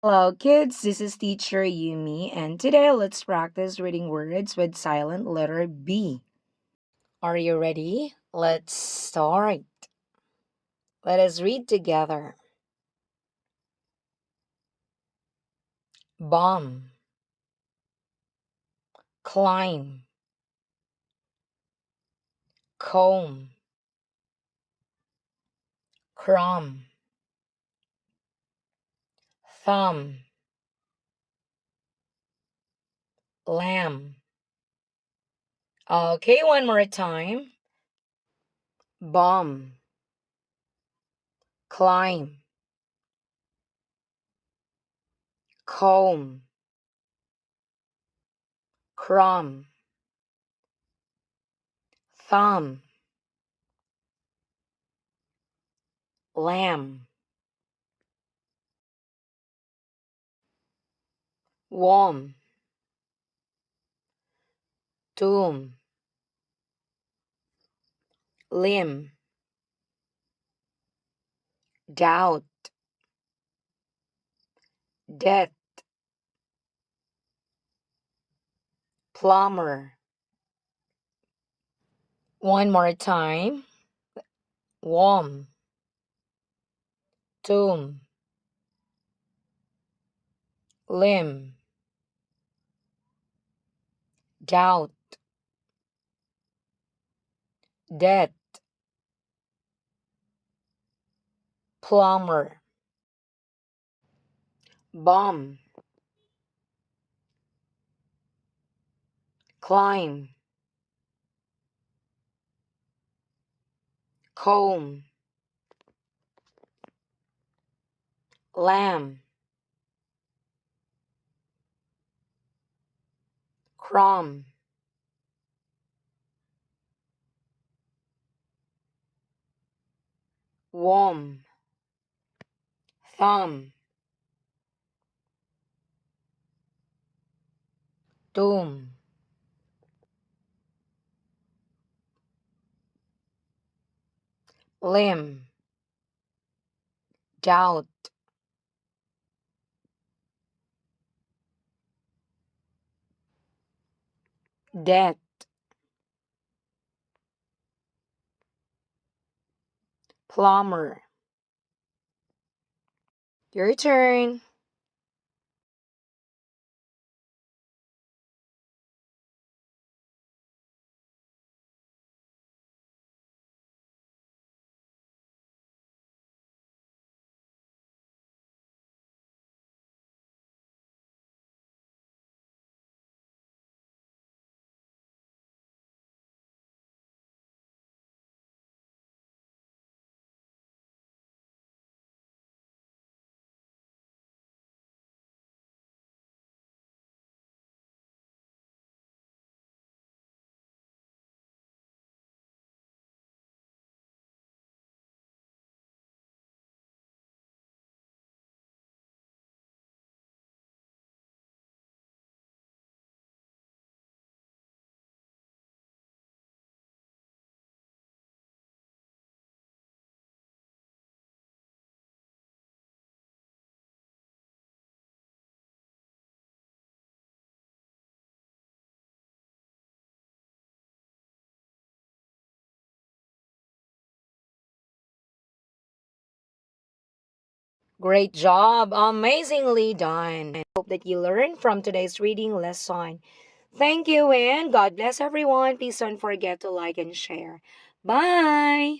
Hello, kids. This is teacher Yumi, and today let's practice reading words with silent letter B. Are you ready? Let's start. Let us read together. Bomb, climb, comb, crumb, thumb, lamb. Okay, one more time. Bomb, climb, comb, crumb, thumb, lamb, worm, tomb, limb, doubt, death, plumber. One more time. Worm, tomb, limb, doubt, death, plumber, bomb, climb, comb, lamb, crumb, worm, thumb, tomb, limb, doubt, death, plumber. Your turn. Great job. Amazingly done. I hope that you learned from today's reading lesson. Thank you and God bless everyone. Please don't forget to like and share. Bye.